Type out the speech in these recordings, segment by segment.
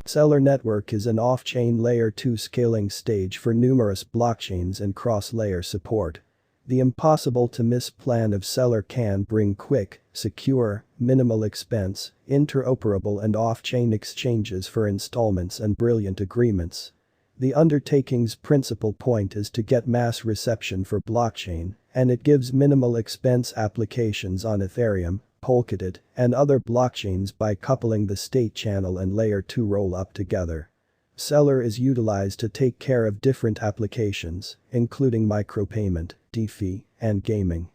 Celer network is an off-chain layer 2 scaling stage for numerous blockchains and cross-layer support. The impossible-to-miss plan of Celer can bring quick, secure, minimal expense, interoperable and off-chain exchanges for installments and brilliant agreements. The undertaking's principal point is to get mass reception for blockchain, and it gives minimal expense applications on Ethereum, Polkadot, and other blockchains by coupling the state channel and layer 2 rollup together. Celer is utilized to take care of different applications, including micropayment, DeFi, and gaming.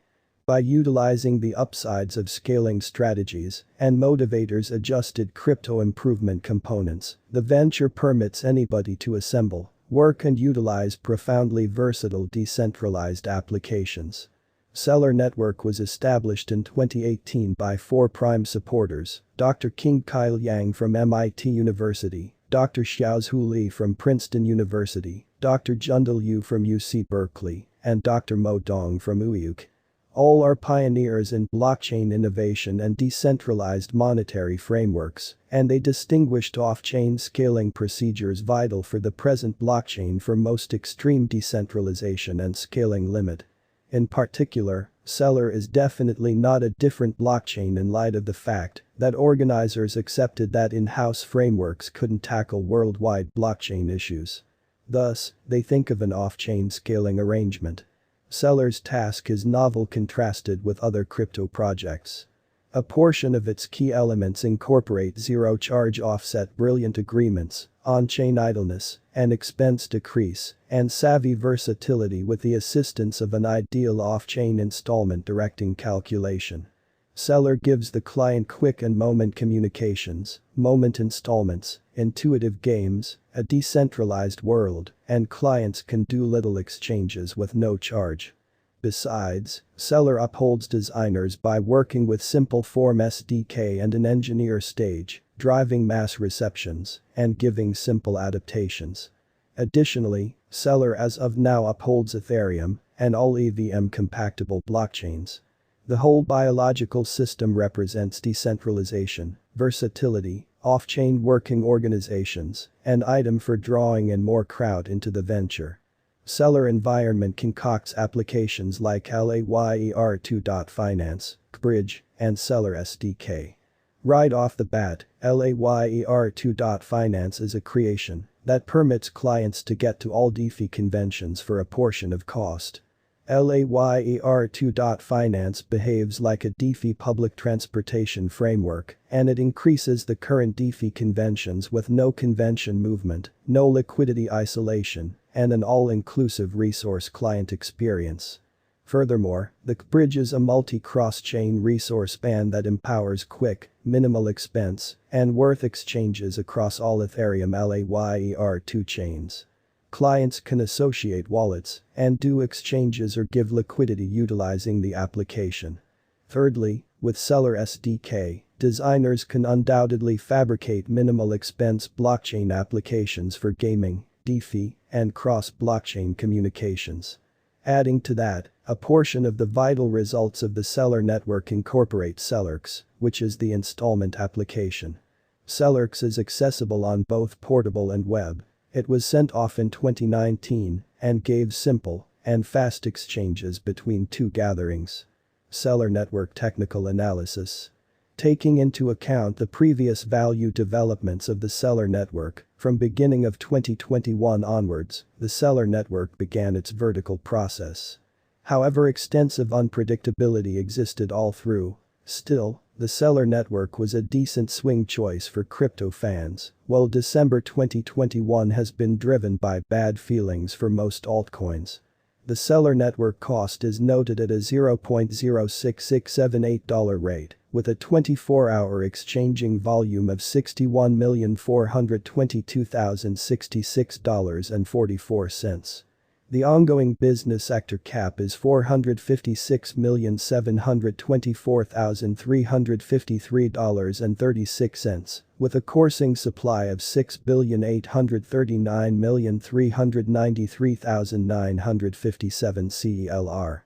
By utilizing the upsides of scaling strategies and motivators adjusted crypto improvement components, the venture permits anybody to assemble, work and utilize profoundly versatile decentralized applications. Celer Network was established in 2018 by 4 prime supporters, Dr. King-Kyle Yang from MIT University, Dr. Xiaozhu Li from Princeton University, Dr. Jundal Yu from UC Berkeley, and Dr. Mo Dong from UIUC. All are pioneers in blockchain innovation and decentralized monetary frameworks, and they distinguished off-chain scaling procedures vital for the present blockchain for most extreme decentralization and scaling limit. In particular, Celer is definitely not a different blockchain in light of the fact that organizers accepted that in-house frameworks couldn't tackle worldwide blockchain issues. Thus, they think of an off-chain scaling arrangement. Celer's task is novel contrasted with other crypto projects. A portion of its key elements incorporate zero-charge offset brilliant agreements, on-chain idleness, and expense decrease, and savvy versatility with the assistance of an ideal off-chain installment directing calculation. Celer gives the client quick and moment communications, moment installments, intuitive games, a decentralized world, and clients can do little exchanges with no charge. Besides, Celer upholds designers by working with simple form SDK and an engineer stage, driving mass receptions, and giving simple adaptations. Additionally, Celer as of now upholds Ethereum and all EVM-compatible blockchains. The whole biological system represents decentralization, versatility, off-chain working organizations, and item for drawing in more crowd into the venture. Celer environment concocts applications like LAYER2.finance, Bridge, and Celer SDK. Right off the bat, LAYER2.finance is a creation that permits clients to get to all DeFi conventions for a portion of cost. LAYER2.finance behaves like a DeFi public transportation framework, and it increases the current DeFi conventions with no convention movement, no liquidity isolation, and an all-inclusive resource client experience. Furthermore, the bridge is a multi-cross-chain resource band that empowers quick, minimal expense, and worth exchanges across all Ethereum LAYER2 chains. Clients can associate wallets and do exchanges or give liquidity utilizing the application. Thirdly, with Celer SDK, designers can undoubtedly fabricate minimal expense blockchain applications for gaming, DeFi, and cross-blockchain communications. Adding to that, a portion of the vital results of the Celer network incorporate celrx, which is the installment application. celrx is accessible on both portable and web. It was sent off in 2019 and gave simple and fast exchanges between 2 gatherings. Celer network technical analysis. Taking into account the previous value developments of the Celer network, from beginning of 2021 onwards, the Celer network began its vertical process. However, extensive unpredictability existed all through. Still, the Celer network was a decent swing choice for crypto fans, while December 2021 has been driven by bad feelings for most altcoins. The Celer network cost is noted at a $0.06678 rate, with a 24-hour exchanging volume of $61,422,066.44. The ongoing business sector cap is $456,724,353.36, with a coursing supply of $6,839,393,957 celr.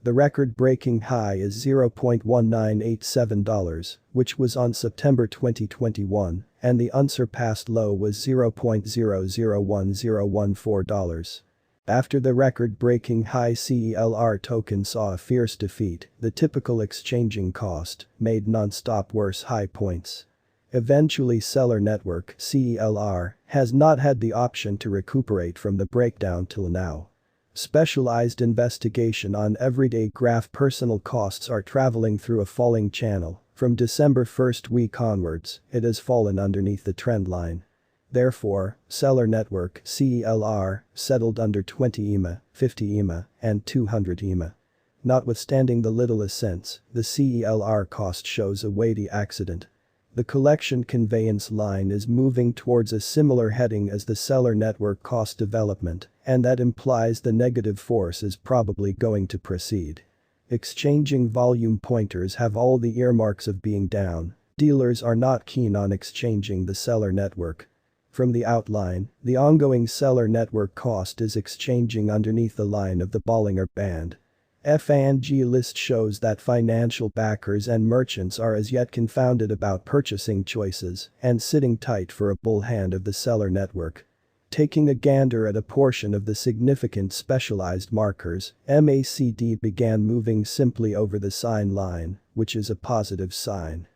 The record-breaking high is $0.1987, which was on September 2021, and the unsurpassed low was $0.001014. After the record-breaking high, CELR token saw a fierce defeat, the typical exchanging cost made non-stop worse high points. Eventually Celer network (CELR) has not had the option to recuperate from the breakdown till now. Specialized investigation on everyday graph personal costs are traveling through a falling channel. From December 1st week onwards, it has fallen underneath the trend line. Therefore, Celer network (CELR) settled under 20 EMA, 50 EMA, and 200 EMA. Notwithstanding the little ascents, the CELR cost shows a weighty accident. The collection conveyance line is moving towards a similar heading as the Celer network cost development, and that implies the negative force is probably going to proceed. Exchanging volume pointers have all the earmarks of being down. Dealers are not keen on exchanging the Celer network. From the outline, the ongoing Celer network cost is exchanging underneath the line of the Bollinger Band. F&G list shows that financial backers and merchants are as yet confounded about purchasing choices and sitting tight for a bull hand of the Celer network. Taking a gander at a portion of the significant specialized markers, MACD began moving simply over the sign line, which is a positive sign.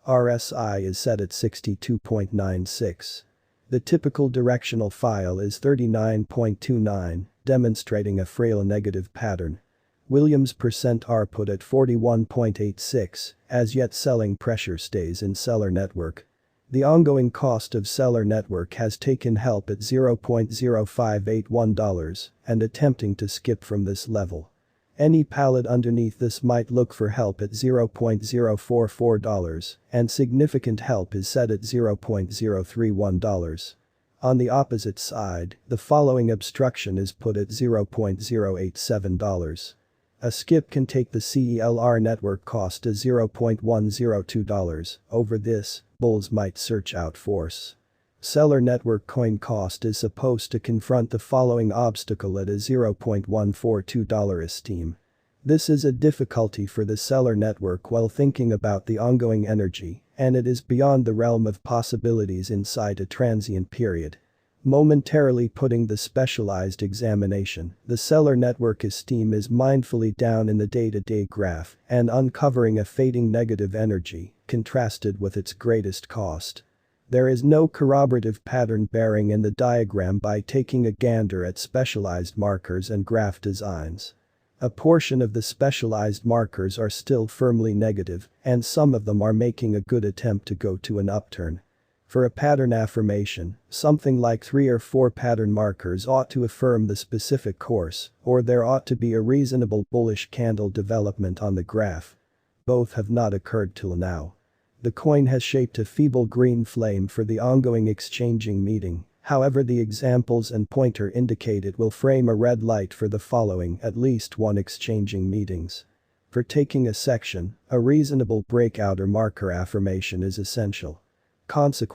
RSI is set at 62.96. The typical directional file is 39.29, demonstrating a frail negative pattern. Williams percent R put at 41.86, as yet selling pressure stays in Celer network. The ongoing cost of Celer network has taken help at $0.0581 and attempting to skip from this level. Any pallet underneath this might look for help at $0.044, and significant help is set at $0.031. On the opposite side, the following obstruction is put at $0.087. A skip can take the CELR network cost to $0.102. Over this, bulls might search out force. Celer network coin cost is supposed to confront the following obstacle at a $0.142 esteem. This is a difficulty for the Celer network while thinking about the ongoing energy, and it is beyond the realm of possibilities inside a transient period. Momentarily putting the specialized examination, the Celer network esteem is mindfully down in the day-to-day graph and uncovering a fading negative energy, contrasted with its greatest cost. There is no corroborative pattern bearing in the diagram by taking a gander at specialized markers and graph designs. A portion of the specialized markers are still firmly negative, and some of them are making a good attempt to go to an upturn. For a pattern affirmation, something like 3 or 4 pattern markers ought to affirm the specific course, or there ought to be a reasonable bullish candle development on the graph. Both have not occurred till now. The coin has shaped a feeble green flame for the ongoing exchanging meeting, however the examples and pointer indicate it will frame a red light for the following at least one exchanging meetings. For taking a section, a reasonable breakout or marker affirmation is essential. Consequently,